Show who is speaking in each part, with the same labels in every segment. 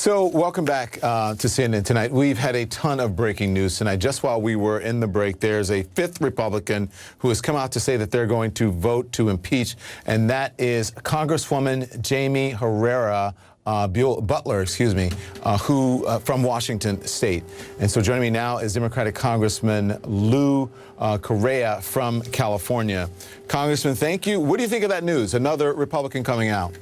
Speaker 1: So welcome back to CNN Tonight. We've had a ton of breaking news tonight. Just while we were in the break, there's a fifth Republican who has come out to say that they're going to vote to impeach, and that is Congresswoman Jamie Herrera Butler, who from Washington State. And so joining me now is Democratic Congressman Lou Correa from California. Congressman, thank you. What do you think of that news? Another Republican coming out.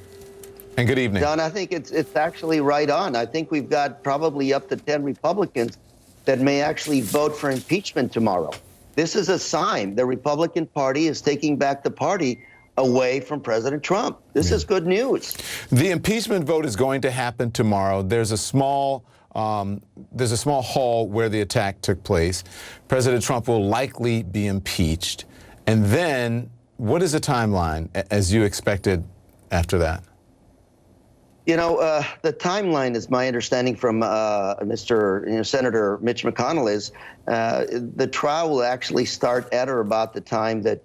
Speaker 1: And good evening.
Speaker 2: Don, I think it's actually right on. I think we've got probably up to 10 Republicans that may actually vote for impeachment tomorrow. This is a sign the Republican Party is taking back the party away from President Trump. This is good news.
Speaker 1: The impeachment vote is going to happen tomorrow. There's a small hall where the attack took place. President Trump will likely be impeached. And then what is the timeline as you expected after that?
Speaker 2: You know, the timeline, is my understanding from Senator Mitch McConnell, is the trial will actually start at or about the time that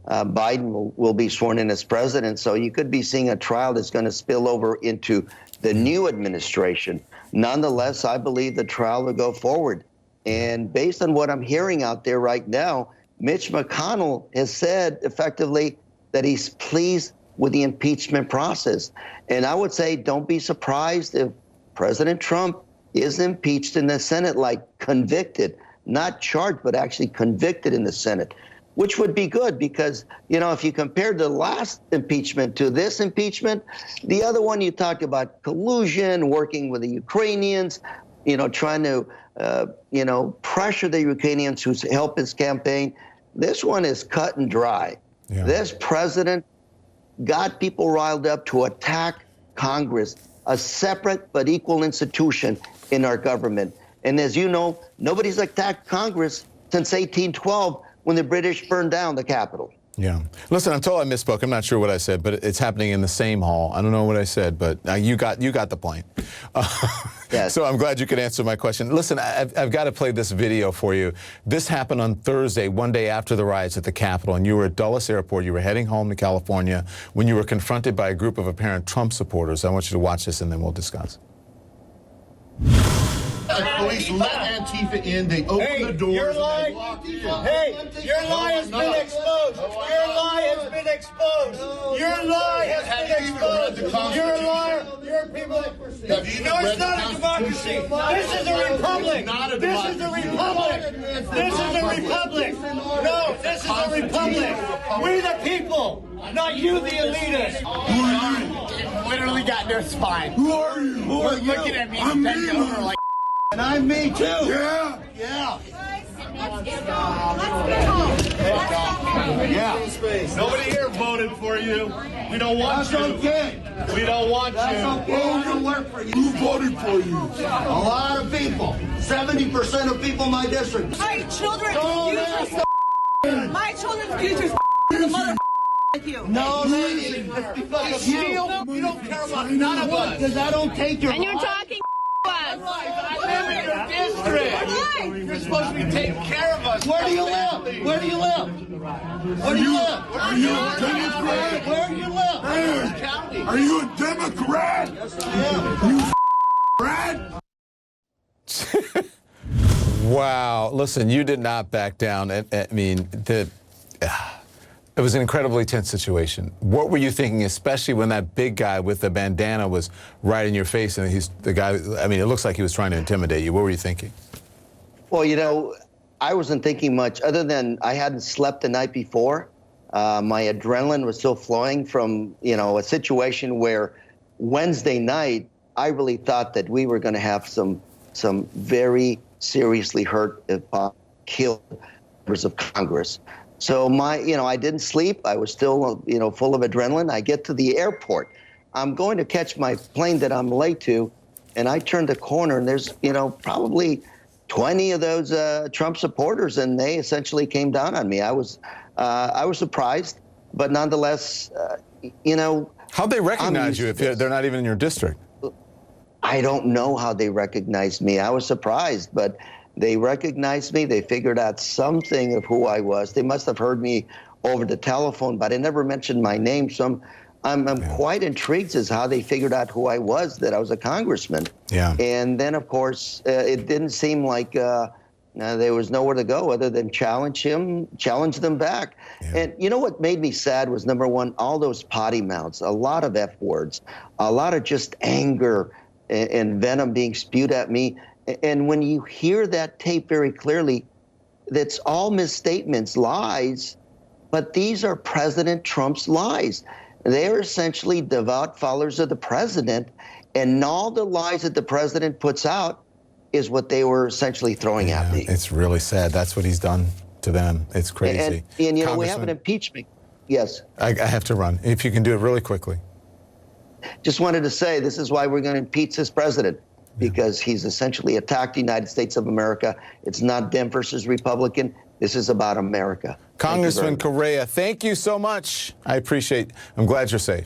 Speaker 2: Biden will be sworn in as president. So you could be seeing a trial that's going to spill over into the new administration. Nonetheless, I believe the trial will go forward. And based on what I'm hearing out there right now, Mitch McConnell has said effectively that he's pleased with the impeachment process. And I would say don't be surprised if President Trump is impeached in the Senate, like convicted, not charged, but actually convicted in the Senate, which would be good because, you know, if you compare the last impeachment to this impeachment, the other one you talked about collusion, working with the Ukrainians, you know, trying to, pressure the Ukrainians who help his campaign. This one is cut and dry. Yeah. This president got people riled up to attack Congress, a separate but equal institution in our government. And as you know, nobody's attacked Congress since 1812 when the British burned down the Capitol.
Speaker 1: Yeah. Listen, I'm told I misspoke. I'm not sure what I said, but it's happening in the same hall. I don't know what I said, but you got the point. Yes. So I'm glad you could answer my question. Listen, I've got to play this video for you. This happened on Thursday, one day after the riots at the Capitol, and you were at Dulles Airport. You were heading home to California when you were confronted by a group of apparent Trump supporters. I want you to watch this, and then we'll discuss.
Speaker 3: Police let Antifa in. They opened the doors.
Speaker 4: Your lie, your lie has been exposed. Your lie has been exposed. Your lie has been exposed. You're a liar. You're people. No, it's not a democracy. This is a republic. This is a republic. This is a republic. No, this is a republic. We the people, not you, the elitists.
Speaker 3: Who are you?
Speaker 4: Literally got no spine.
Speaker 3: Who are you?
Speaker 4: Who are looking at me?
Speaker 3: I'm me.
Speaker 4: And I'm me too.
Speaker 3: Yeah.
Speaker 4: Yeah.
Speaker 5: Let's get home. Let's go.
Speaker 4: Yeah.
Speaker 3: Nobody here voted for you. We don't want you.
Speaker 4: That's okay.
Speaker 3: We don't want
Speaker 4: That's
Speaker 3: you.
Speaker 4: okay. Who work for you?
Speaker 3: Who voted for you?
Speaker 4: A lot of people. 70% of people in my district.
Speaker 5: My children's future. My children's future. The mother with you.
Speaker 4: No, lady. It's because of you.
Speaker 3: You don't care about none of us.
Speaker 4: Because I don't take your.
Speaker 5: And you're talking us.
Speaker 3: I live in your district. You're supposed to be taking care of us.
Speaker 4: Where do you live? Where do you live? Where do you live?
Speaker 3: Are you a Democrat?
Speaker 4: Where do you live?
Speaker 3: Hey, are you a Democrat?
Speaker 4: Yes, I am.
Speaker 3: You rat?
Speaker 1: Wow. Listen, you did not back down. I mean, it was an incredibly tense situation. What were you thinking, especially when that big guy with the bandana was right in your face and he's the guy, I mean, it looks like he was trying to intimidate you. What were you thinking?
Speaker 2: Well, you know, I wasn't thinking much other than I hadn't slept the night before. My adrenaline was still flowing from, you know, a situation where Wednesday night, I really thought that we were going to have some very seriously hurt, killed members of Congress. So I didn't sleep. I was still, full of adrenaline. I get to the airport. I'm going to catch my plane that I'm late to, and I turn the corner, and there's, probably 20 of those Trump supporters, and they essentially came down on me. I was surprised, but nonetheless,
Speaker 1: How'd they recognize you if they're not even in your district?
Speaker 2: I don't know how they recognized me. I was surprised, but they recognized me. They figured out something of who I was. They must have heard me over the telephone, but I never mentioned my name. So I'm quite intrigued as how they figured out who I was, that I was a congressman.
Speaker 1: Yeah.
Speaker 2: And then, of course, it didn't seem like there was nowhere to go other than challenge them back.
Speaker 1: Yeah.
Speaker 2: And you know what made me sad was, number one, all those potty mouths, a lot of F words, a lot of just anger and venom being spewed at me. And when you hear that tape very clearly, that's all misstatements, lies, but these are President Trump's lies. They're essentially devout followers of the president, and all the lies that the president puts out is what they were essentially throwing at me.
Speaker 1: It's really sad. That's what he's done to them. It's crazy.
Speaker 2: And you know, we have an impeachment. Yes.
Speaker 1: I have to run. If you can do it really quickly.
Speaker 2: Just wanted to say this is why we're going to impeach this president, because he's essentially attacked the United States of America. It's not Dem versus Republican. This is about America.
Speaker 1: Congressman Correa, thank you so much. I appreciate it. I'm glad you're safe.